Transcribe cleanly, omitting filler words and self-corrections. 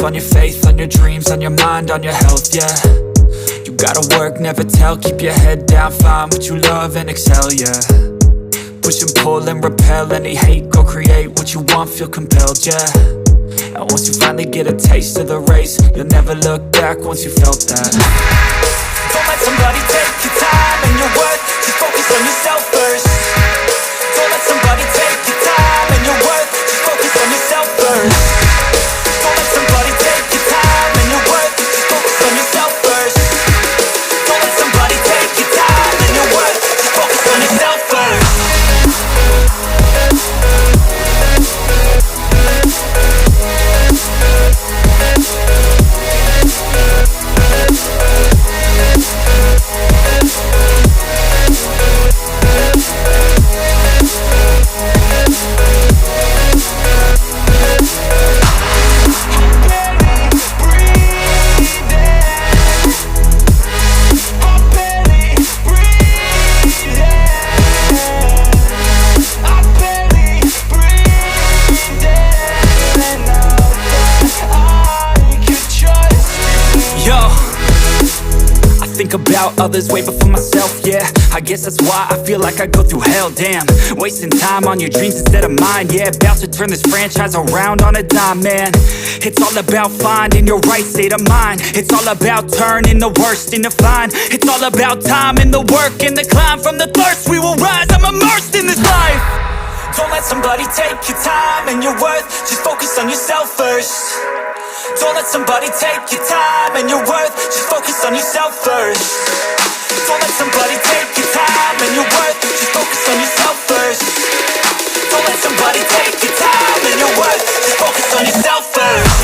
on your faith, on your dreams, on your mind, on your health, yeah. You gotta work, never tell, keep your head down, find what you love and excel, yeah. Push and pull and repel any hate, go create what you want, feel compelled, yeah. And once you finally get a taste of the race, you'll never look back once you felt that. Don't let somebody take your time and your worth, just focus on yourself first. Don't let somebody take your time and your worth, just focus on yourself first. Don't let somebody take your time and your worth, just focus on yourself first. Don't let somebody take your time and your worth, just focus on yourself first. Think about others way before myself, yeah. I guess that's why I feel like I go through hell, damn. Wasting time on your dreams instead of mine, yeah. About to turn this franchise around on a dime, man. It's all about finding your right state of mind. It's all about turning the worst into fine. It's all about time and the work and the climb. From the thirst we will rise, I'm immersed in this life. Don't let somebody take your time and your worth, just focus on yourself first. Don't let somebody take your time and your worth, just focus on yourself first. Don't let somebody take your time and your worth, just focus on yourself first. Don't let somebody take your time and your worth, just focus on yourself first.